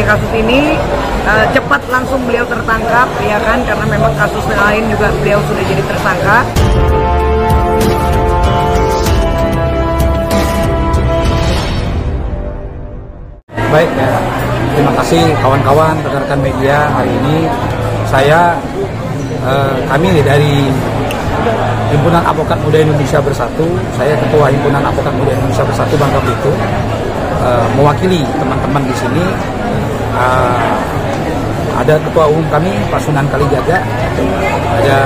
kasus ini cepat langsung beliau tertangkap, ya kan, karena memang kasus lain juga beliau sudah jadi tersangka. Baik ya, terima kasih kawan-kawan rekan-rekan media. Hari ini kami dari Himpunan Advokat Muda Indonesia Bersatu, saya Ketua Himpunan Advokat Muda Indonesia Bersatu Bangka Belitung, mewakili teman-teman di sini. Ada Ketua Umum kami Pak Sunan Kalijaga, ada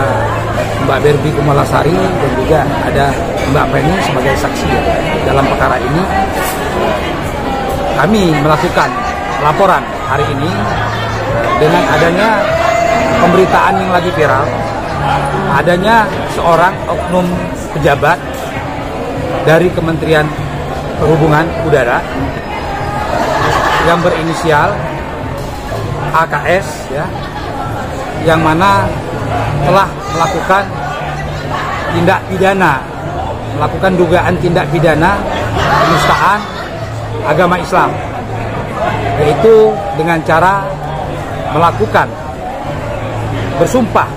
Mbak Berbi Kumalasari, dan juga ada Mbak Penny sebagai saksi dalam perkara ini. Kami melakukan laporan hari ini dengan adanya pemberitaan yang lagi viral, adanya seorang oknum pejabat dari Kementerian Perhubungan Udara yang berinisial AKS, ya, yang mana telah melakukan tindak pidana, melakukan dugaan tindak pidana penistaan agama Islam, yaitu dengan cara melakukan bersumpah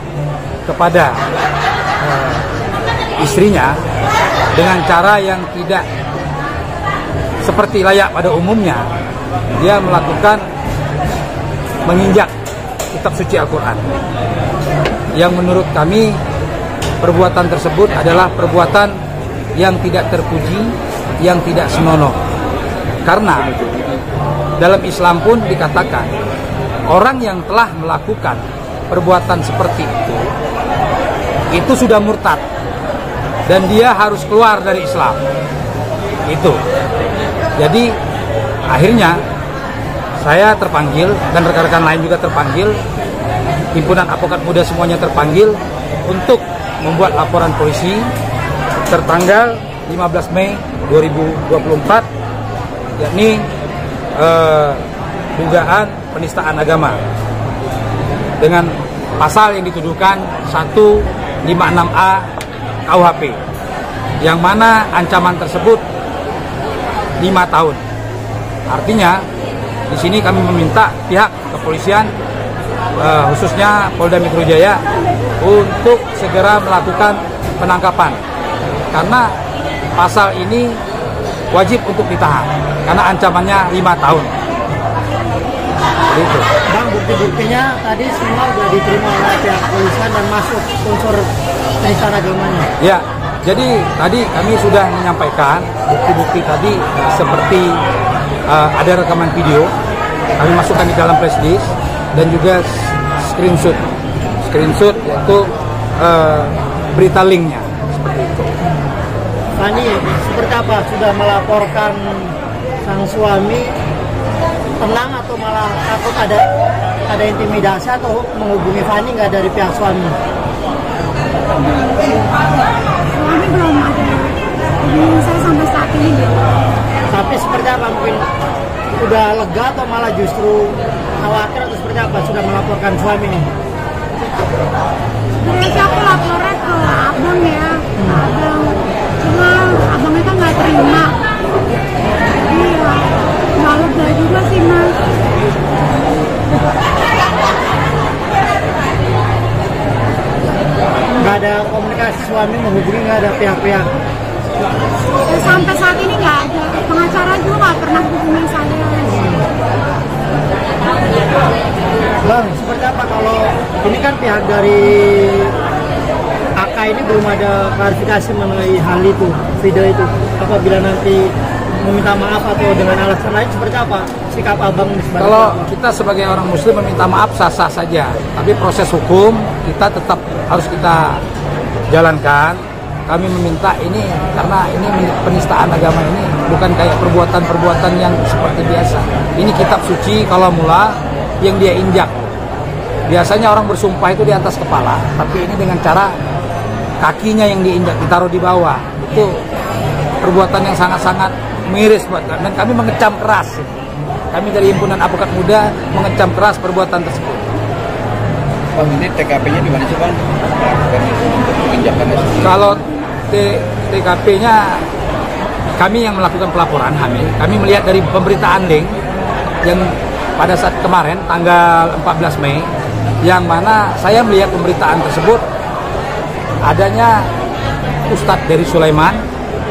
kepada istrinya dengan cara yang tidak seperti layak pada umumnya. Dia melakukan menginjak kitab suci Al-Quran, yang menurut kami perbuatan tersebut adalah perbuatan yang tidak terpuji, yang tidak senonoh. Karena dalam Islam pun dikatakan orang yang telah melakukan perbuatan seperti itu sudah murtad dan dia harus keluar dari Islam. Itu. Jadi akhirnya saya terpanggil dan rekan-rekan lain juga terpanggil, Himpunan Advokat Muda semuanya terpanggil untuk membuat laporan polisi tertanggal 15 Mei 2024, yakni dugaan penistaan agama dengan pasal yang dituduhkan 156A KUHP, yang mana ancaman tersebut 5 tahun. Artinya di sini kami meminta pihak kepolisian, khususnya Polda Metro Jaya, untuk segera melakukan penangkapan, karena pasal ini wajib untuk ditahan karena ancamannya 5 tahun. Gitu. Bang, bukti-buktinya tadi semua sudah diterima oleh pihak kepolisian dan masuk unsur penistaan agamanya. Ya, jadi tadi kami sudah menyampaikan bukti-bukti tadi, seperti ada rekaman video, kami masukkan di dalam flash disk, dan juga screenshot yaitu berita linknya, seperti itu. Fani, seperti apa? Sudah melaporkan sang suami, tenang atau malah takut ada intimidasi atau menghubungi Fani nggak dari pihak suami? Suami belum ada hubungi saya sampai saat ini. Tapi seperti apa? Mungkin udah lega atau malah justru khawatir atau seperti apa? Sudah melaporkan suami nih? Sebenarnya aku lapornya ke abang ya, abang. Cuma abangnya kan nggak terima. Iya, nggak lega juga sih mas. Nggak ada komunikasi suami menghubungi, nggak ada pihak-pihak? Ya, sampai saat ini nggak ada. Pengacara juga nggak pernah hubungi saya. Bang, seperti apa kalau ini kan pihak dari AK ini belum ada klarifikasi mengenai hal itu, video itu. Apabila nanti meminta maaf atau dengan alasan lain, seperti apa sikap abang ini? Kalau kita sebagai orang muslim meminta maaf sah-sah saja, tapi proses hukum kita tetap harus kita jalankan. Kami meminta ini karena ini penistaan agama, ini bukan kayak perbuatan-perbuatan yang seperti biasa. Ini kitab suci kalau mula yang dia injak. Biasanya orang bersumpah itu di atas kepala, tapi ini dengan cara kakinya yang diinjak, ditaruh di bawah. Itu perbuatan yang sangat-sangat miris buat kami, dan kami mengecam keras. Kami dari Himpunan Advokat Muda mengecam keras perbuatan tersebut. Bang, ini TKP-nya di mana sih, Bang? Untuk menginjakkan itu. Kalau TKP-nya kami yang melakukan pelaporan, kami melihat dari pemberitaan link yang pada saat kemarin tanggal 14 Mei, yang mana saya melihat pemberitaan tersebut adanya Ustadz dari Sulaiman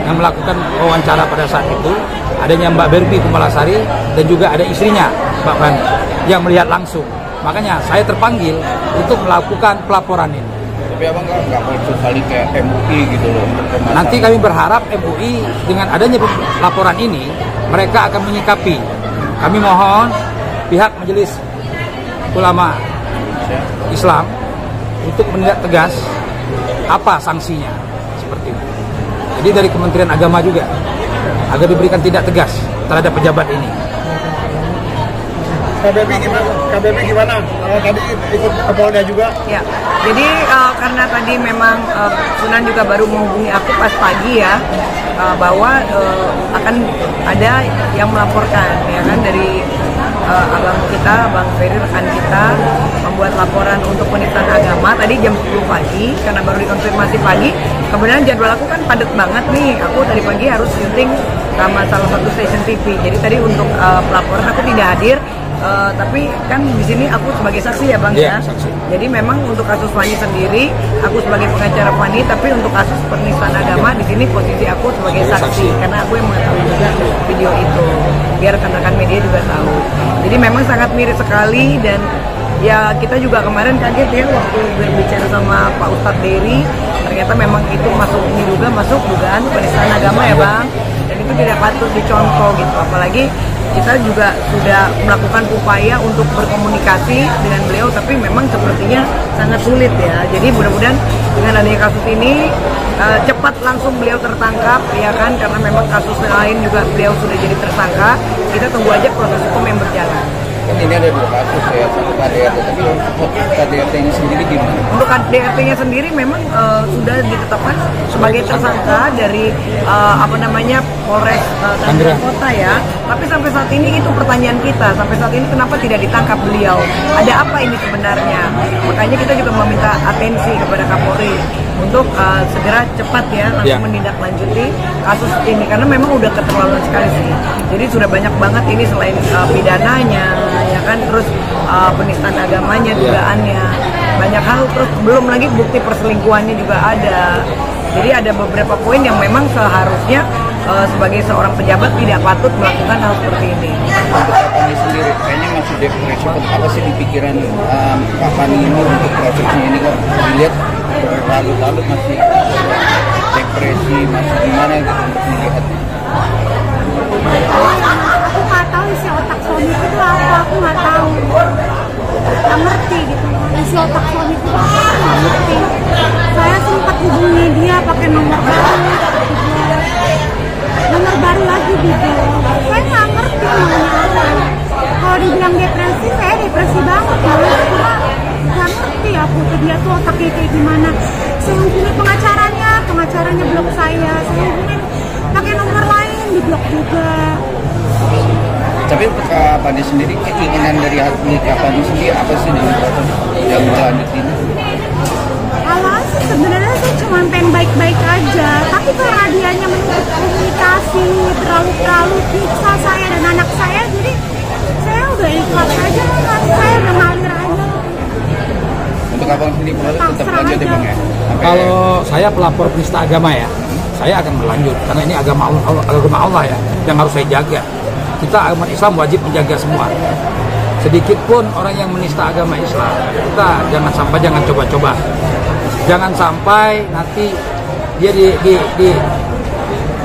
yang melakukan wawancara pada saat itu, adanya Mbak Berbi Kumalasari, dan juga ada istrinya Mbak Fani yang melihat langsung. Makanya saya terpanggil untuk melakukan pelaporan ini. Tapi abang nggak mau saling kayak MUI gitu loh. Nanti kami berharap MUI dengan adanya laporan ini mereka akan menyikapi. Kami mohon pihak Majelis Ulama Islam untuk menindak tegas apa sanksinya seperti itu. Jadi dari Kementerian Agama juga agar diberikan tindak tegas terhadap pejabat ini. KBP gimana? Tadi ikut ke Polda juga? Ya, jadi karena tadi memang Sunan juga baru menghubungi aku pas pagi ya, bahwa akan ada yang melaporkan, ya kan, dari abang kita, Bang Ferry, rekan kita, membuat laporan untuk penistaan agama tadi jam 10 pagi, karena baru dikonfirmasi pagi. Kebetulan jadwal aku kan padat banget nih, aku tadi pagi harus syuting sama salah satu stasiun TV, jadi tadi untuk pelaporan aku tidak hadir. Tapi kan di sini aku sebagai saksi ya Bang ya. Saksi. Jadi memang untuk kasus Fani sendiri, aku sebagai pengacara Fani, tapi untuk kasus penistaan agama di sini posisi aku sebagai saksi karena aku yang mengetahui juga video itu, biar rekan-rekan media juga tahu. Jadi memang sangat mirip sekali, dan ya kita juga kemarin kaget ya waktu berbicara sama Pak Ustadz Dery, ternyata memang itu masuk dugaan penistaan agama ya Bang, dan itu tidak patut dicontoh gitu, apalagi kita juga sudah melakukan upaya untuk berkomunikasi dengan beliau, tapi memang sepertinya sangat sulit ya. Jadi mudah-mudahan dengan adanya kasus ini cepat langsung beliau tertangkap, ya kan, karena memang kasus lain juga beliau sudah jadi tersangka. Kita tunggu aja proses hukum yang berjalan. Kan ini ada 2 kasus ya, satu KDRT, tapi untuk KDRT-nya sendiri gimana? Untuk KDRT-nya sendiri memang sudah ditetapkan sebagai tersangka dari Polres Tangerang Kota ya. Tapi sampai saat ini itu pertanyaan kita, sampai saat ini kenapa tidak ditangkap beliau? Ada apa ini sebenarnya? Makanya kita juga meminta atensi kepada Kapolri untuk segera cepat ya langsung menindaklanjuti kasus ini, karena memang udah keterlaluan sekali sih. Jadi sudah banyak banget ini, selain pidananya ya kan, terus penistaan agamanya, dugaannya, banyak hal, terus belum lagi bukti perselingkuhannya juga ada. Jadi ada beberapa poin yang memang seharusnya sebagai seorang pejabat tidak patut melakukan hal seperti ini. Untuk Fani sendiri, kayaknya masih depresi. Apa sih di pikiran Pak Fani ini untuk prosesnya ini, kok dilihat berlarut-larut masih depresi, masih gimana gitu untuk melihatnya? Aku nggak tahu isi otak suami itu apa, aku nggak tahu, nggak ngerti gitu. Isi otak suami itu apa, nggak ngerti. Saya sempat hubungi dia pakai nomor baru lagi gitu. Saya nggak ngerti namanya. Kalau dibilang depresi, saya depresi banget ya. Cuma nggak ngerti aku tuh dia tuh otaknya kayak gimana. Saya hubungi pengacaranya blok saya hubungin pakai nomor lain, di blok juga. Tapi untuk Fani sendiri, keinginan dari hati Fani sendiri apa sih dengan proses yang berlanjut ini? Awalnya sebenarnya saya cuma pengen baik-baik aja, tapi karena dianya menutup komunikasi, terlalu siksa saya dan anak saya, jadi saya udah ikhlas aja, saya udah ngalir aja. Untuk abang sendiri proses tetap lanjut ya Bang ya? Kalau saya pelapor penista agama ya, saya akan berlanjut karena ini agama Allah ya, yang harus saya jaga. Kita umat Islam wajib menjaga semua. Sedikit pun orang yang menista agama Islam, kita jangan coba-coba. Jangan sampai nanti dia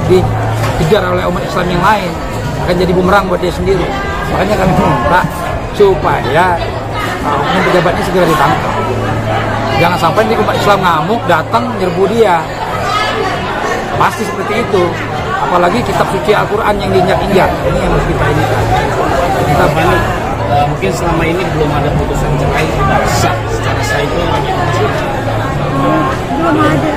dikejar oleh umat Islam yang lain, akan jadi bumerang buat dia sendiri. Makanya kami minta supaya oknum pejabatnya segera ditangkap. Jangan sampai nanti umat Islam ngamuk datang nyerbu dia. Pasti seperti itu. Apalagi kitab suci Al-Quran yang diinjak-injak. Ini yang harus kita inginkan. Kita balik. Mungkin selama ini belum ada putusan cerai sah, secara sah itu Belum ada.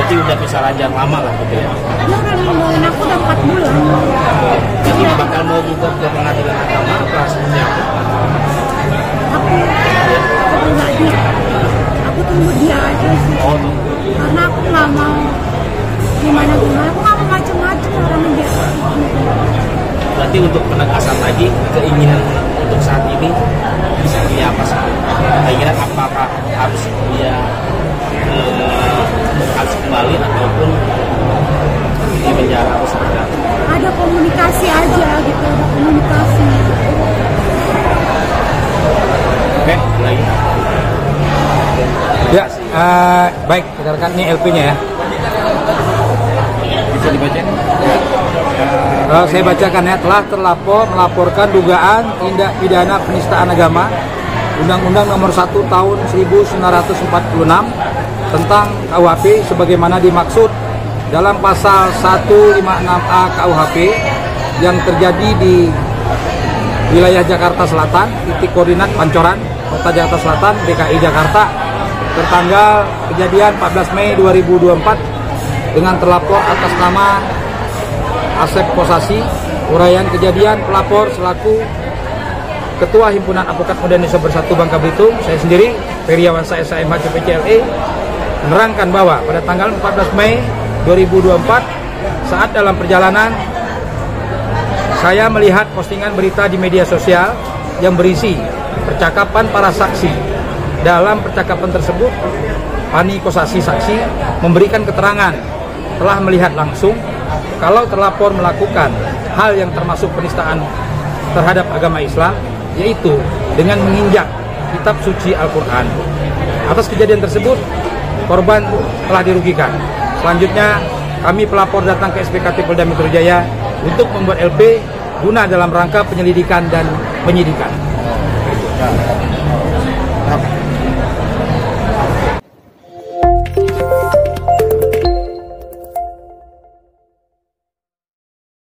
berarti udah bisa ranjang lama lah gitu ya. Dia udah nungguin aku udah 4 bulan. Jadi bakal mau gugat ke pengadilan agama apa sebenarnya? Aku pribadi, aku tunggu dia aja sih. Oh tunggu. Karena aku nggak mau gimana, aku nggak mau macem-macem orang dia. Berarti untuk penegasan lagi keinginan tersebut. Keinginan apakah harus dia harus kembali ataupun di penjara atau seperti apa? Ada komunikasi aja gitu, ada komunikasi. Oke, lagi. Ya, baik, kita rekan ini LP-nya ya. Bisa dibaca? Saya bacakan ya, telah terlapor melaporkan dugaan tindak pidana penistaan agama Undang-Undang Nomor 1 Tahun 1946 tentang KUHP sebagaimana dimaksud dalam pasal 156A KUHP yang terjadi di wilayah Jakarta Selatan, titik koordinat Pancoran, Kota Jakarta Selatan, DKI Jakarta, tertanggal kejadian 14 Mei 2024 dengan terlapor atas nama Asep Kosasi. Uraian kejadian pelapor selaku Ketua Himpunan Advokat Muda Indonesia Bersatu Bangka Belitung, saya sendiri Feryawan SIMH CPCLE, menerangkan bahwa pada tanggal 14 Mei 2024 saat dalam perjalanan saya melihat postingan berita di media sosial yang berisi percakapan para saksi. Dalam percakapan tersebut, Pani Kosasi saksi memberikan keterangan telah melihat langsung kalau terlapor melakukan hal yang termasuk penistaan terhadap agama Islam, yaitu dengan menginjak kitab suci Al-Quran. Atas kejadian tersebut, korban telah dirugikan. Selanjutnya, kami pelapor datang ke SPKT Polda Metro Jaya untuk membuat LP guna dalam rangka penyelidikan dan penyidikan. Nah,